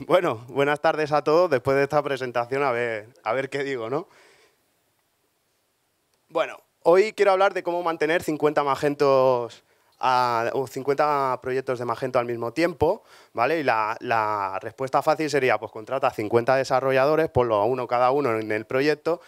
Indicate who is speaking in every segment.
Speaker 1: Bueno, buenas tardes a todos. Después de esta presentación, a ver qué digo, ¿no? Bueno, hoy quiero hablar de cómo mantener 50 Magentos o 50 proyectos de Magento al mismo tiempo, ¿vale? Y la respuesta fácil sería, pues contrata 50 desarrolladores, ponlo a uno cada uno en el proyecto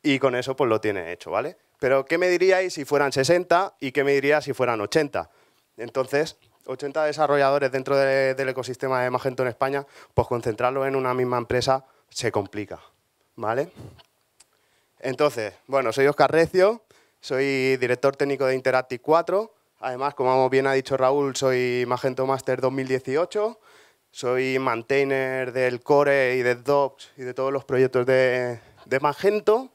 Speaker 1: y con eso pues lo tiene hecho, ¿vale? Pero ¿qué me diríais si fueran 60 y qué me diríais si fueran 80? Entonces, 80 desarrolladores dentro del ecosistema de Magento en España, pues concentrarlo en una misma empresa se complica, ¿vale? Entonces, bueno, soy Óscar Recio, soy director técnico de Interactive 4. Además, como bien ha dicho Raúl, soy Magento Master 2018. Soy maintainer del core y del DOPS y de todos los proyectos de Magento.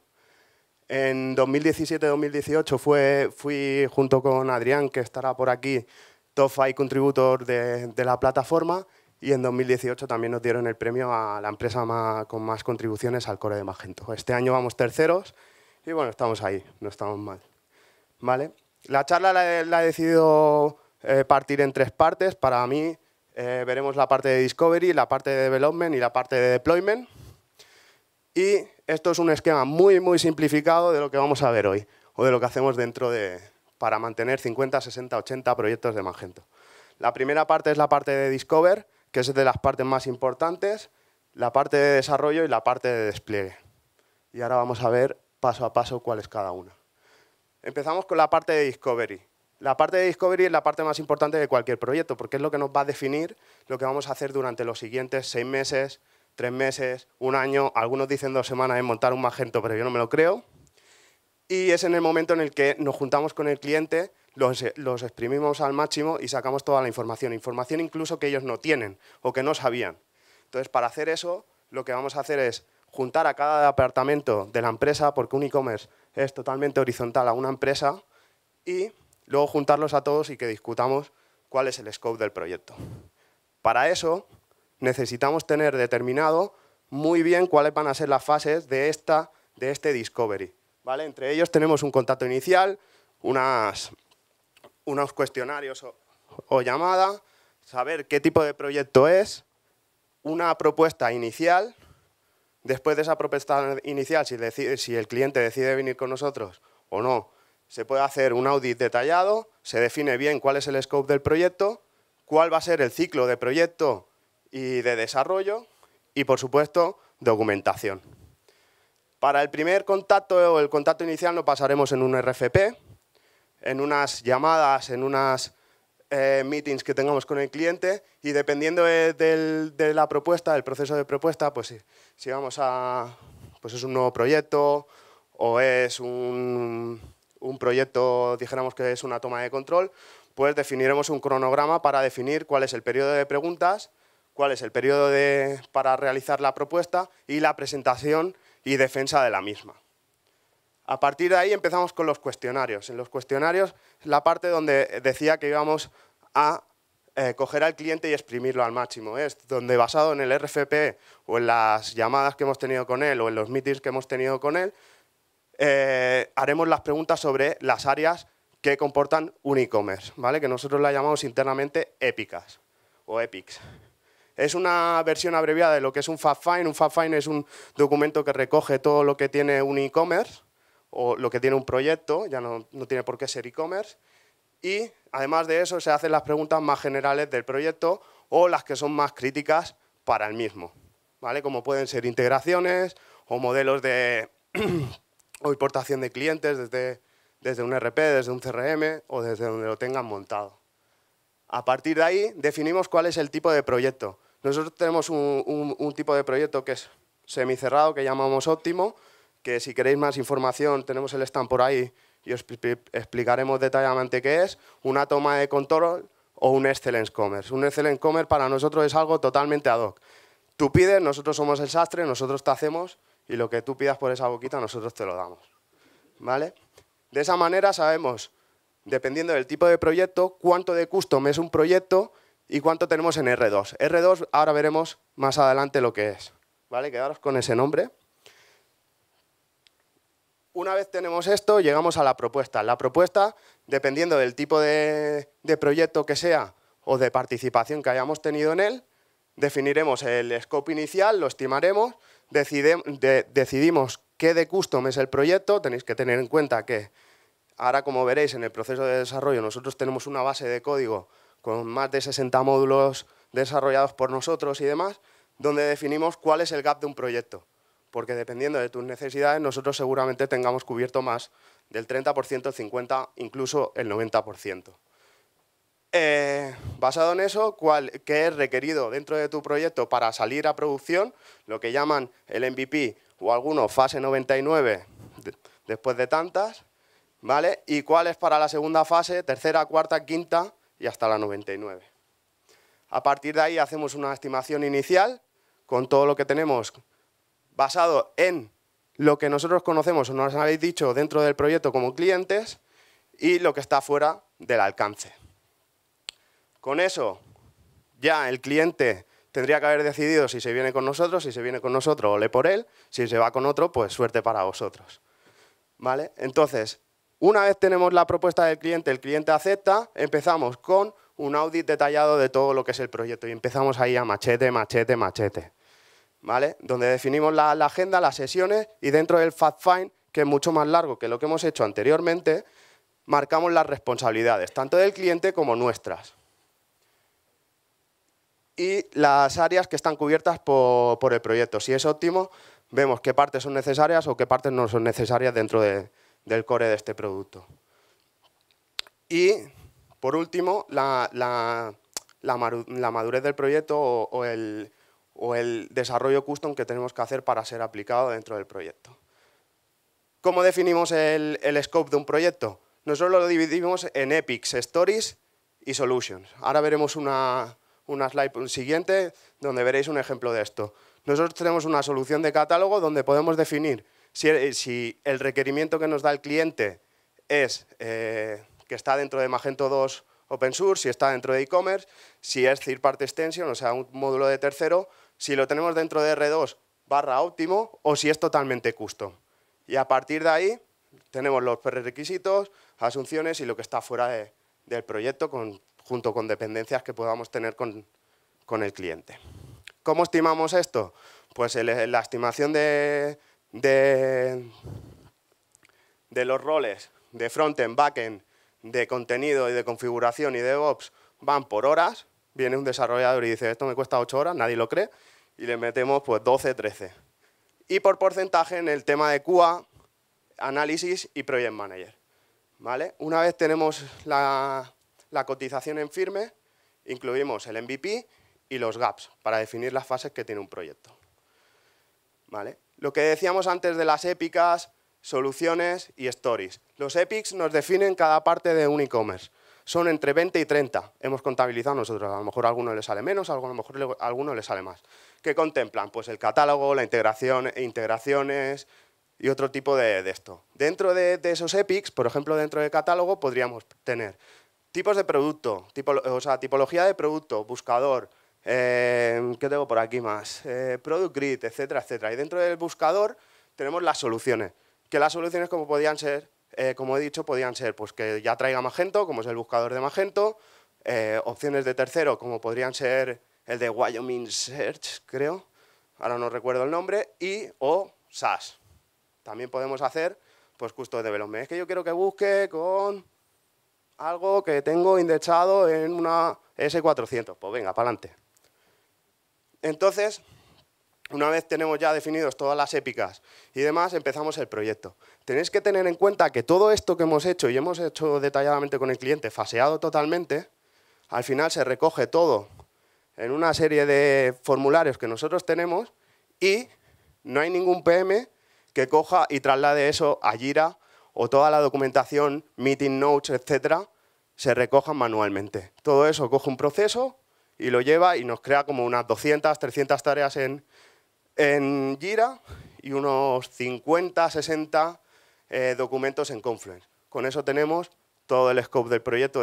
Speaker 1: En 2017-2018 fui junto con Adrián, que estará por aquí, Top 5 Contributor de la plataforma, y en 2018 también nos dieron el premio a la empresa con más contribuciones al core de Magento. Este año vamos terceros y bueno, estamos ahí, no estamos mal. ¿Vale? La charla la he decidido partir en tres partes. Para mí veremos la parte de Discovery, la parte de Development y la parte de Deployment. Y esto es un esquema muy, muy simplificado de lo que vamos a ver hoy, o de lo que hacemos para mantener 50, 60, 80 proyectos de Magento. La primera parte es la parte de Discover, que es de las partes más importantes, la parte de desarrollo y la parte de despliegue. Y ahora vamos a ver paso a paso cuál es cada una. Empezamos con la parte de Discovery. La parte de Discovery es la parte más importante de cualquier proyecto, porque es lo que nos va a definir lo que vamos a hacer durante los siguientes 6 meses, 3 meses, un año, algunos dicen 2 semanas en montar un Magento, pero yo no me lo creo. Y es en el momento en el que nos juntamos con el cliente, los exprimimos al máximo y sacamos toda la información incluso que ellos no tienen o que no sabían. Entonces, para hacer eso, lo que vamos a hacer es juntar a cada departamento de la empresa, porque un e-commerce es totalmente horizontal a una empresa, y luego juntarlos a todos y que discutamos cuál es el scope del proyecto. Para eso, necesitamos tener determinado muy bien cuáles van a ser las fases de este Discovery, ¿vale? Entre ellos tenemos un contacto inicial, unos cuestionarios o llamada, saber qué tipo de proyecto es, una propuesta inicial. Después de esa propuesta inicial, si el cliente decide venir con nosotros o no, se puede hacer un audit detallado, se define bien cuál es el scope del proyecto, cuál va a ser el ciclo de proyecto y de desarrollo y, por supuesto, documentación. Para el primer contacto o el contacto inicial lo pasaremos en un RFP, en unas llamadas, en unas meetings que tengamos con el cliente, y dependiendo de la propuesta, del proceso de propuesta, pues si vamos pues es un nuevo proyecto o es un proyecto, dijéramos que es una toma de control, pues definiremos un cronograma para definir cuál es el periodo de preguntas, cuál es el periodo para realizar la propuesta y la presentación y defensa de la misma. A partir de ahí empezamos con los cuestionarios. En los cuestionarios, la parte donde decía que íbamos a coger al cliente y exprimirlo al máximo. Es donde, basado en el RFP o en las llamadas que hemos tenido con él o en los meetings que hemos tenido con él, haremos las preguntas sobre las áreas que comportan un e-commerce, ¿vale? Que nosotros la llamamos internamente épicas o epics. Es una versión abreviada de lo que es un Fact Find. Un Fact Find es un documento que recoge todo lo que tiene un e-commerce o lo que tiene un proyecto, ya no tiene por qué ser e-commerce, y además de eso se hacen las preguntas más generales del proyecto o las que son más críticas para el mismo, ¿vale? Como pueden ser integraciones o modelos o importación de clientes desde un RP, desde un CRM o desde donde lo tengan montado. A partir de ahí definimos cuál es el tipo de proyecto. Nosotros tenemos un tipo de proyecto que es semicerrado, que llamamos óptimo, que si queréis más información tenemos el stand por ahí y os explicaremos detalladamente qué es, una toma de control o un Excellence Commerce. Un Excellence Commerce para nosotros es algo totalmente ad hoc. Tú pides, nosotros somos el sastre, nosotros te hacemos y lo que tú pidas por esa boquita nosotros te lo damos, ¿vale? De esa manera sabemos, dependiendo del tipo de proyecto, cuánto de custom es un proyecto y cuánto tenemos en R2. R2 ahora veremos más adelante lo que es, ¿vale? Quedaros con ese nombre. Una vez tenemos esto, llegamos a la propuesta. La propuesta, dependiendo del tipo de proyecto que sea o de participación que hayamos tenido en él, definiremos el scope inicial, lo estimaremos, decidimos qué de custom es el proyecto. Tenéis que tener en cuenta que ahora, como veréis, en el proceso de desarrollo nosotros tenemos una base de código con más de 60 módulos desarrollados por nosotros y demás, donde definimos cuál es el gap de un proyecto. Porque dependiendo de tus necesidades, nosotros seguramente tengamos cubierto más del 30%, el 50%, incluso el 90%. Basado en eso, ¿qué es requerido dentro de tu proyecto para salir a producción? Lo que llaman el MVP o algunos fase 99 después de tantas, ¿vale? Y cuál es para la segunda fase, tercera, cuarta, quinta y hasta la 99. A partir de ahí hacemos una estimación inicial con todo lo que tenemos basado en lo que nosotros conocemos o nos habéis dicho dentro del proyecto como clientes y lo que está fuera del alcance. Con eso ya el cliente tendría que haber decidido si se viene con nosotros, si se viene con nosotros, ole por él, si se va con otro, pues suerte para vosotros. ¿Vale? Entonces, una vez tenemos la propuesta del cliente, el cliente acepta, empezamos con un audit detallado de todo lo que es el proyecto y empezamos ahí a machete, machete, machete. ¿Vale? Donde definimos la agenda, las sesiones y dentro del Fact Find, que es mucho más largo que lo que hemos hecho anteriormente, marcamos las responsabilidades, tanto del cliente como nuestras. Y las áreas que están cubiertas por el proyecto. Si es óptimo, vemos qué partes son necesarias o qué partes no son necesarias dentro del core de este producto. Y, por último, la madurez del proyecto o el desarrollo custom que tenemos que hacer para ser aplicado dentro del proyecto. ¿Cómo definimos el scope de un proyecto? Nosotros lo dividimos en epics, stories y solutions. Ahora veremos una slide siguiente donde veréis un ejemplo de esto. Nosotros tenemos una solución de catálogo donde podemos definir si el requerimiento que nos da el cliente es que está dentro de Magento 2 Open Source, si está dentro de e-commerce, si es third party extension, o sea, un módulo de tercero, si lo tenemos dentro de R2/óptimo o si es totalmente custom. Y a partir de ahí tenemos los prerequisitos, asunciones y lo que está fuera del proyecto junto con dependencias que podamos tener con el cliente. ¿Cómo estimamos esto? Pues la estimación de los roles de frontend, backend, de contenido y de configuración y de DevOps van por horas. Viene un desarrollador y dice, esto me cuesta 8 horas, nadie lo cree, y le metemos pues 12, 13. Y por porcentaje en el tema de QA, análisis y project manager. ¿Vale? Una vez tenemos la cotización en firme, incluimos el MVP y los gaps para definir las fases que tiene un proyecto. ¿Vale? Lo que decíamos antes de las épicas, soluciones y stories. Los epics nos definen cada parte de un e-commerce. Son entre 20 y 30. Hemos contabilizado nosotros. A lo mejor a alguno le sale menos, a lo mejor a alguno le sale más. ¿Qué contemplan? Pues el catálogo, la integración, integraciones y otro tipo de esto. Dentro de esos epics, por ejemplo, dentro del catálogo, podríamos tener tipos de producto, tipología de producto, buscador, ¿qué tengo por aquí más? Product grid, etcétera, etcétera. Y dentro del buscador tenemos las soluciones. Que las soluciones, como podían ser, como he dicho, podían ser pues, que ya traiga Magento, como es el buscador de Magento, opciones de tercero, como podrían ser el de Wyoming Search, creo, ahora no recuerdo el nombre, o SaaS. También podemos hacer pues, custom development. Es que yo quiero que busque con algo que tengo indexado en una S400. Pues venga, para adelante. Entonces, una vez tenemos ya definidos todas las épicas y demás, empezamos el proyecto. Tenéis que tener en cuenta que todo esto que hemos hecho y hemos hecho detalladamente con el cliente, faseado totalmente, al final se recoge todo en una serie de formularios que nosotros tenemos y no hay ningún PM que coja y traslade eso a Jira o toda la documentación, meeting notes, etcétera, se recojan manualmente. Todo eso coge un proceso y lo lleva y nos crea como unas 200, 300 tareas en Jira y unos 50, 60 documentos en Confluence. Con eso tenemos todo el scope del proyecto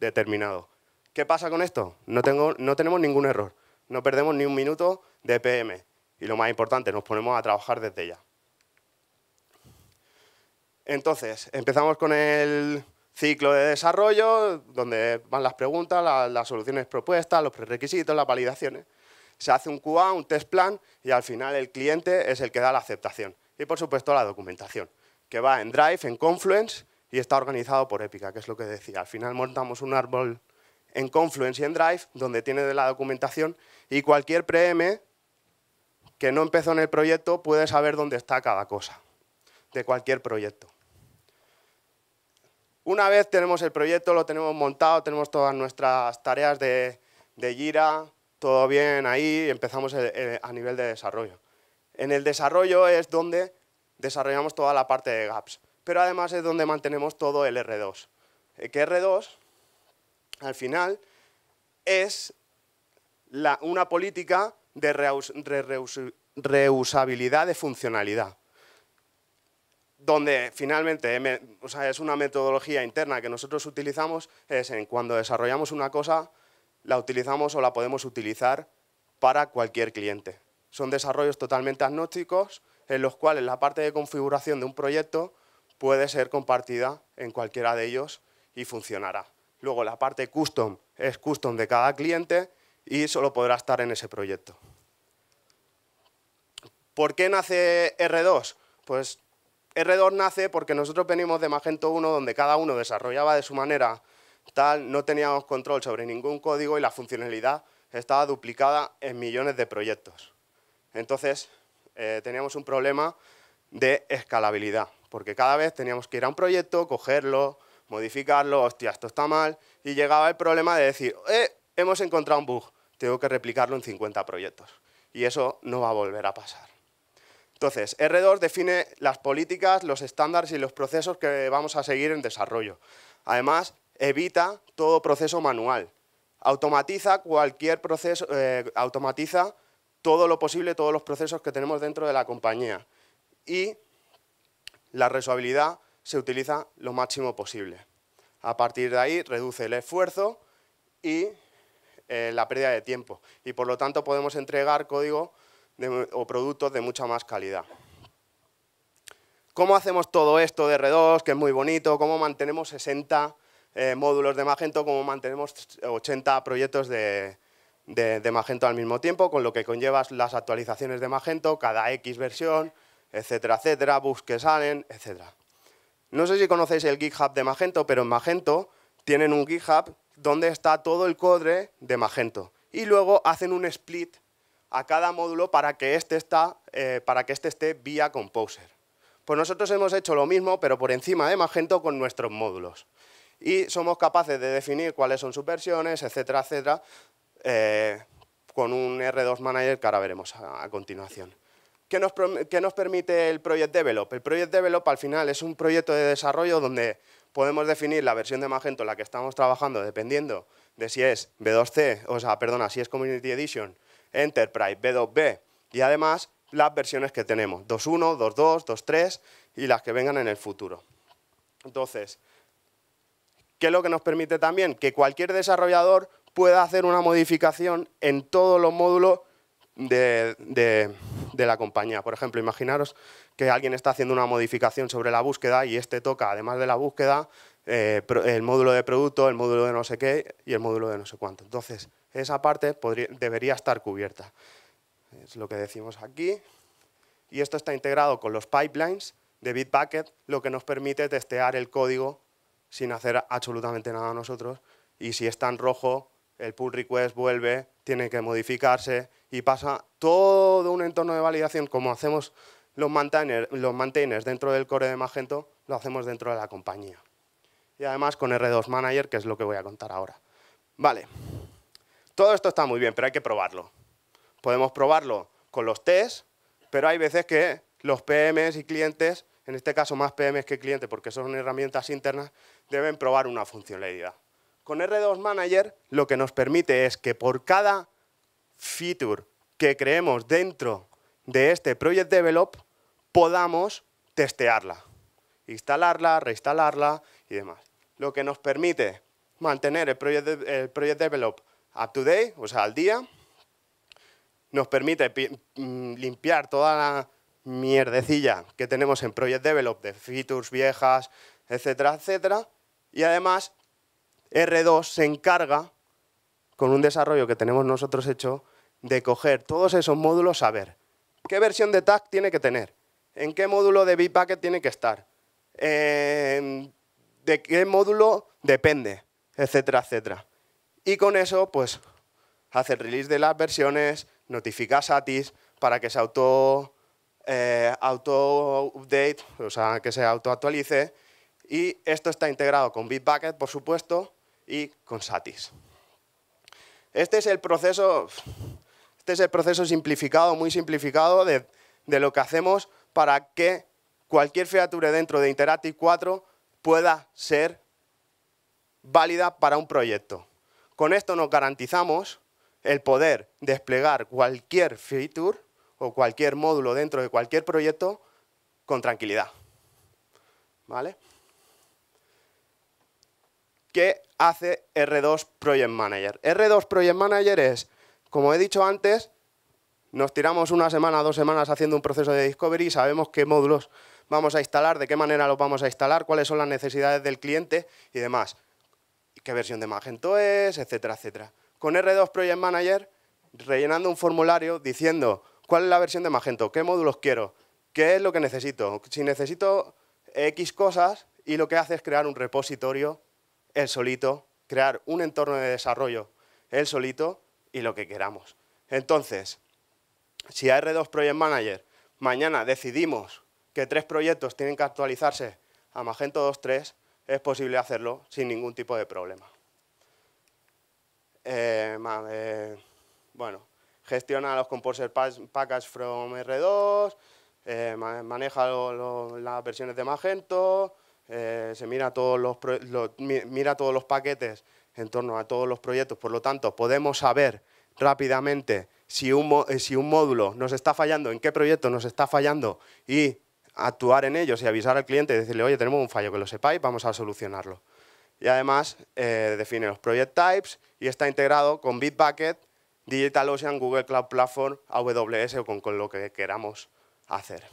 Speaker 1: determinado. ¿Qué pasa con esto? No tenemos ningún error. No perdemos ni un minuto de PM. Y lo más importante, nos ponemos a trabajar desde ya. Entonces, empezamos con el ciclo de desarrollo, donde van las preguntas, las soluciones propuestas, los prerequisitos, las validaciones. Se hace un QA, un test plan, y al final el cliente es el que da la aceptación. Y, por supuesto, la documentación, que va en Drive, en Confluence, y está organizado por Épica, que es lo que decía. Al final montamos un árbol en Confluence y en Drive, donde tiene la documentación, y cualquier PM que no empezó en el proyecto puede saber dónde está cada cosa, de cualquier proyecto. Una vez tenemos el proyecto, lo tenemos montado, tenemos todas nuestras tareas de Jira, todo bien ahí, empezamos a nivel de desarrollo. En el desarrollo es donde desarrollamos toda la parte de gaps, pero además es donde mantenemos todo el R2. Que R2, al final, es una política de reusabilidad de funcionalidad, donde finalmente, o sea, es una metodología interna que nosotros utilizamos, es en cuando desarrollamos una cosa, la utilizamos o la podemos utilizar para cualquier cliente. Son desarrollos totalmente agnósticos, en los cuales la parte de configuración de un proyecto puede ser compartida en cualquiera de ellos y funcionará. Luego la parte custom es custom de cada cliente y solo podrá estar en ese proyecto. ¿Por qué nace R2? Pues R2 nace porque nosotros venimos de Magento 1, donde cada uno desarrollaba de su manera tal, no teníamos control sobre ningún código y la funcionalidad estaba duplicada en millones de proyectos. Entonces, teníamos un problema de escalabilidad, porque cada vez teníamos que ir a un proyecto, cogerlo, modificarlo, hostia, esto está mal, y llegaba el problema de decir, hemos encontrado un bug, tengo que replicarlo en 50 proyectos, y eso no va a volver a pasar. Entonces, R2 define las políticas, los estándares y los procesos que vamos a seguir en desarrollo. Además, evita todo proceso manual. Automatiza cualquier proceso, automatiza todo lo posible, todos los procesos que tenemos dentro de la compañía. Y la reusabilidad se utiliza lo máximo posible. A partir de ahí, reduce el esfuerzo y la pérdida de tiempo. Y por lo tanto, podemos entregar código o productos de mucha más calidad. ¿Cómo hacemos todo esto de R2, que es muy bonito? ¿Cómo mantenemos 60 módulos de Magento? ¿Cómo mantenemos 80 proyectos de Magento al mismo tiempo? Con lo que conlleva las actualizaciones de Magento, cada X versión, etcétera, etcétera, bugs que salen, etcétera. No sé si conocéis el GitHub de Magento, pero en Magento tienen un GitHub donde está todo el código de Magento. Y luego hacen un split a cada módulo para que este esté vía Composer. Pues nosotros hemos hecho lo mismo, pero por encima de Magento con nuestros módulos. Y somos capaces de definir cuáles son sus versiones, etcétera, etcétera, con un R2 Manager que ahora veremos a continuación. ¿Qué nos permite el Project Develop? El Project Develop al final es un proyecto de desarrollo donde podemos definir la versión de Magento en la que estamos trabajando dependiendo de si es B2C, o sea, perdona, si es Community Edition, Enterprise, B2B y además las versiones que tenemos, 2.1, 2.2, 2.3 y las que vengan en el futuro. Entonces, ¿qué es lo que nos permite también? Que cualquier desarrollador pueda hacer una modificación en todos los módulos de la compañía. Por ejemplo, imaginaros que alguien está haciendo una modificación sobre la búsqueda y este toca, además de la búsqueda, el módulo de producto, el módulo de no sé qué y el módulo de no sé cuánto. Entonces, esa parte debería estar cubierta. Es lo que decimos aquí. Y esto está integrado con los pipelines de Bitbucket, lo que nos permite testear el código sin hacer absolutamente nada nosotros. Y si está en rojo, el pull request vuelve, tiene que modificarse y pasa todo un entorno de validación como hacemos los maintainers dentro del core de Magento, lo hacemos dentro de la compañía. Y además con R2 Manager, que es lo que voy a contar ahora. Vale, todo esto está muy bien, pero hay que probarlo. Podemos probarlo con los tests, pero hay veces que los PMs y clientes, en este caso más PMs que clientes porque son herramientas internas, deben probar una funcionalidad. Con R2 Manager lo que nos permite es que por cada feature que creemos dentro de este Project Develop podamos testearla, instalarla, reinstalarla y demás. Lo que nos permite mantener el Project Develop up to date, o sea, al día, nos permite limpiar toda la mierdecilla que tenemos en Project Develop de features viejas, etcétera, etcétera, Y además, R2 se encarga, con un desarrollo que tenemos nosotros hecho, de coger todos esos módulos, saber qué versión de tag tiene que tener, en qué módulo de Bitbucket tiene que estar, de qué módulo depende, etcétera, etcétera. Y con eso, pues, hace el release de las versiones, notifica a Satis para que se auto-update, o sea, que se auto-actualice. Y esto está integrado con Bitbucket, por supuesto, y con Satis. Este es el proceso simplificado, muy simplificado, de lo que hacemos para que cualquier feature dentro de Interactive 4 pueda ser válida para un proyecto. Con esto nos garantizamos el poder desplegar cualquier feature o cualquier módulo dentro de cualquier proyecto con tranquilidad. ¿Vale? ¿Qué hace R2 Project Manager? R2 Project Manager es, como he dicho antes, nos tiramos una semana, 2 semanas haciendo un proceso de discovery, sabemos qué módulos vamos a instalar, de qué manera los vamos a instalar, cuáles son las necesidades del cliente y demás. Qué versión de Magento es, etcétera, etcétera. Con R2 Project Manager, rellenando un formulario diciendo cuál es la versión de Magento, qué módulos quiero, qué es lo que necesito, si necesito X cosas, y lo que hace es crear un repositorio él solito, crear un entorno de desarrollo él solito y lo que queramos. Entonces, si a R2 Project Manager mañana decidimos que 3 proyectos tienen que actualizarse a Magento 2.3, es posible hacerlo sin ningún tipo de problema. Bueno, gestiona los Composer Package from R2, maneja las versiones de Magento, se mira todos los paquetes en torno a todos los proyectos, por lo tanto podemos saber rápidamente si un módulo nos está fallando, en qué proyecto nos está fallando y actuar en ellos y avisar al cliente y decirle, oye, tenemos un fallo, que lo sepáis, vamos a solucionarlo. Y además define los project types y está integrado con Bitbucket, DigitalOcean, Google Cloud Platform, AWS o con lo que queramos hacer.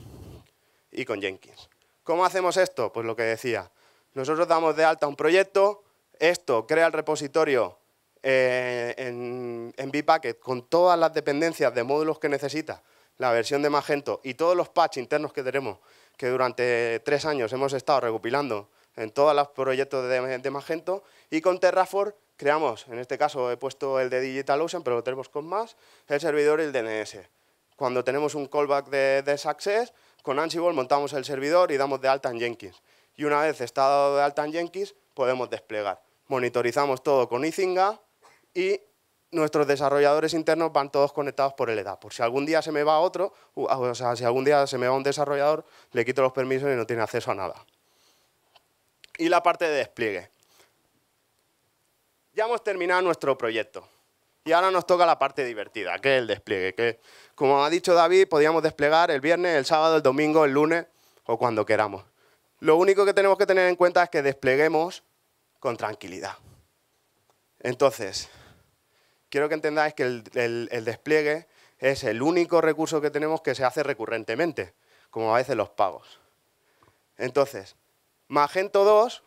Speaker 1: Y con Jenkins. ¿Cómo hacemos esto? Pues lo que decía. Nosotros damos de alta un proyecto, esto crea el repositorio en Bitbucket con todas las dependencias de módulos que necesita, la versión de Magento y todos los patches internos que tenemos, que durante 3 años hemos estado recopilando en todos los proyectos de Magento, y con Terraform creamos, en este caso he puesto el de DigitalOcean, pero lo tenemos con más, el servidor y el DNS. Cuando tenemos un callback de Success, con Ansible montamos el servidor y damos de alta en Jenkins. Y una vez está dado de alta en Jenkins, podemos desplegar. Monitorizamos todo con Izinga y nuestros desarrolladores internos van todos conectados por LDAP. Por si algún día se me va otro, o sea, si algún día se me va un desarrollador, le quito los permisos y no tiene acceso a nada. Y la parte de despliegue. Ya hemos terminado nuestro proyecto. Y ahora nos toca la parte divertida, que es el despliegue. Que, como ha dicho David, podíamos desplegar el viernes, el sábado, el domingo, el lunes o cuando queramos. Lo único que tenemos que tener en cuenta es que despleguemos con tranquilidad. Entonces, quiero que entendáis que el despliegue es el único recurso que tenemos que se hace recurrentemente, como a veces los pagos. Entonces, Magento 2,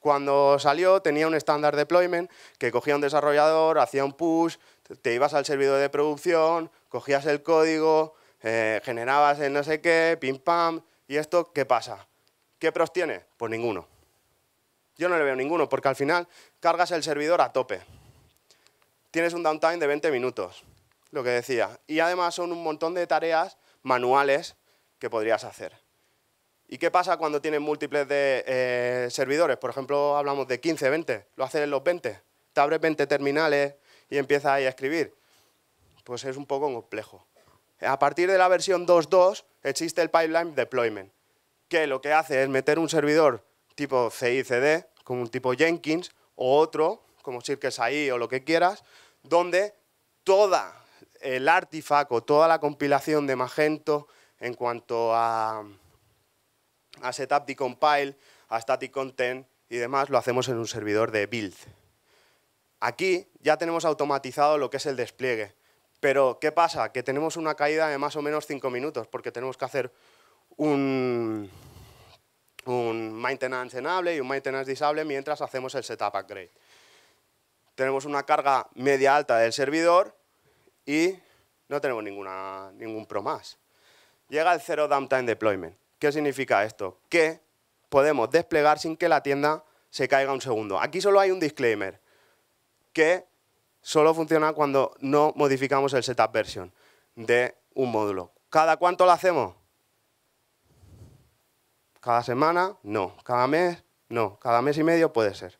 Speaker 1: cuando salió, tenía un estándar deployment que cogía un desarrollador, hacía un push, te ibas al servidor de producción, cogías el código, generabas el no sé qué, pim pam. ¿Y esto qué pasa? ¿Qué pros tiene? Pues ninguno. Yo no le veo ninguno, porque al final cargas el servidor a tope. Tienes un downtime de 20 minutos, lo que decía. Y además son un montón de tareas manuales que podrías hacer. ¿Y qué pasa cuando tienes múltiples de servidores? Por ejemplo, hablamos de 15, 20. ¿Lo haces en los 20? ¿Te abres 20 terminales y empiezas ahí a escribir? Pues es un poco complejo. A partir de la versión 2.2 existe el Pipeline Deployment, que lo que hace es meter un servidor tipo CI/CD, como un tipo Jenkins, o otro, como Circus.ai o lo que quieras, donde toda el artifact o toda la compilación de Magento en cuanto a setup decompile, a static content y demás, lo hacemos en un servidor de build. Aquí ya tenemos automatizado lo que es el despliegue. Pero, ¿qué pasa? Que tenemos una caída de más o menos 5 minutos, porque tenemos que hacer un un maintenance enable y un maintenance disable mientras hacemos el setup upgrade. Tenemos una carga media alta del servidor y no tenemos ningún pro más. Llega el Zero Downtime Deployment. ¿Qué significa esto? Que podemos desplegar sin que la tienda se caiga un segundo. Aquí solo hay un disclaimer, que solo funciona cuando no modificamos el setup version de un módulo. ¿Cada cuánto lo hacemos? ¿Cada semana? No. ¿Cada mes? No. ¿Cada mes y medio? Puede ser.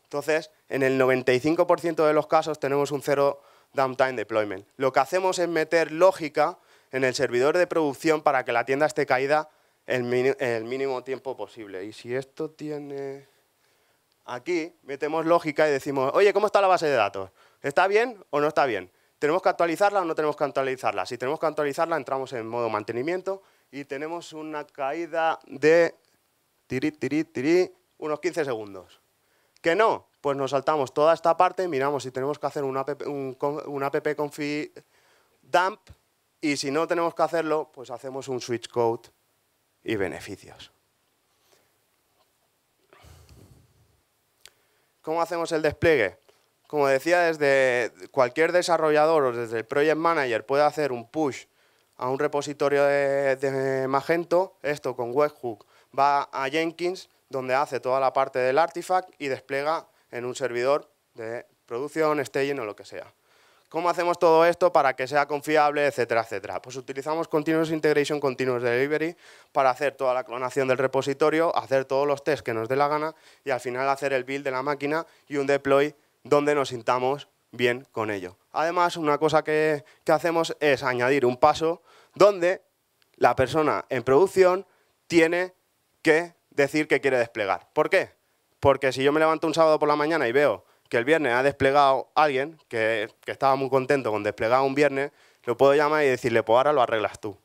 Speaker 1: Entonces, en el 95% de los casos tenemos un Zero Downtime Deployment. Lo que hacemos es meter lógica en el servidor de producción para que la tienda esté caída el mínimo tiempo posible. Y si esto tiene... Aquí metemos lógica y decimos, oye, ¿cómo está la base de datos? ¿Está bien o no está bien? ¿Tenemos que actualizarla o no tenemos que actualizarla? Si tenemos que actualizarla, entramos en modo mantenimiento y tenemos una caída de unos 15 segundos. ¿Que no? Pues nos saltamos toda esta parte, miramos si tenemos que hacer un app config dump y si no tenemos que hacerlo, pues hacemos un switch code y beneficios. ¿Cómo hacemos el despliegue? Como decía, desde cualquier desarrollador o desde el Project Manager puede hacer un push a un repositorio de Magento. Esto con webhook va a Jenkins, donde hace toda la parte del artifact y despliega en un servidor de producción, staging o lo que sea. ¿Cómo hacemos todo esto para que sea confiable, etcétera, etcétera? Pues utilizamos Continuous Integration, Continuous Delivery para hacer toda la clonación del repositorio, hacer todos los tests que nos dé la gana y al final hacer el build de la máquina y un deploy donde nos sintamos bien con ello. Además, una cosa que hacemos es añadir un paso donde la persona en producción tiene que decir que quiere desplegar. ¿Por qué? Porque si yo me levanto un sábado por la mañana y veo que el viernes ha desplegado alguien que estaba muy contento con desplegar un viernes, lo puedo llamar y decirle, pues ahora lo arreglas tú.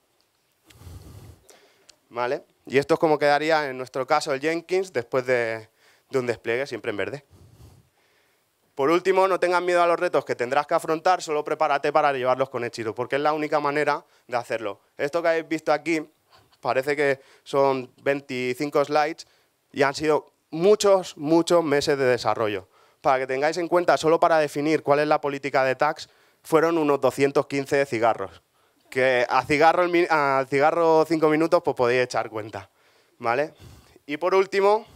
Speaker 1: ¿Vale? Y esto es como quedaría en nuestro caso el Jenkins después de un despliegue, siempre en verde. Por último, no tengas miedo a los retos que tendrás que afrontar, solo prepárate para llevarlos con éxito, porque es la única manera de hacerlo. Esto que habéis visto aquí parece que son 25 slides y han sido muchos meses de desarrollo. Para que tengáis en cuenta, solo para definir cuál es la política de tags, fueron unos 215 cigarros. Que a cigarro 5 minutos pues podéis echar cuenta. ¿Vale? Y por último,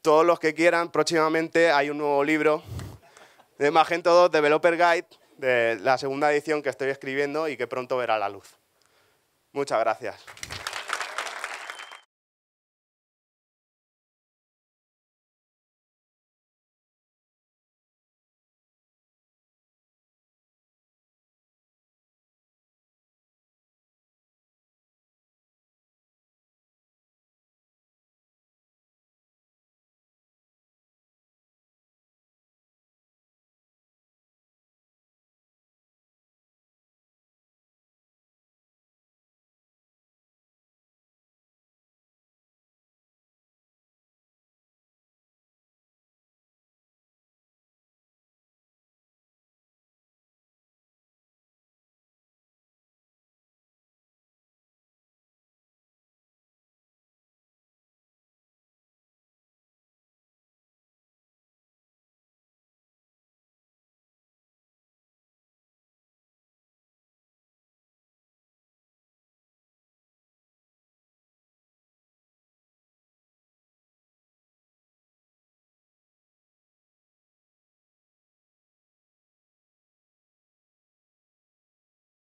Speaker 1: todos los que quieran, próximamente hay un nuevo libro de Magento 2 Developer Guide, de la segunda edición que estoy escribiendo y que pronto verá la luz. Muchas gracias.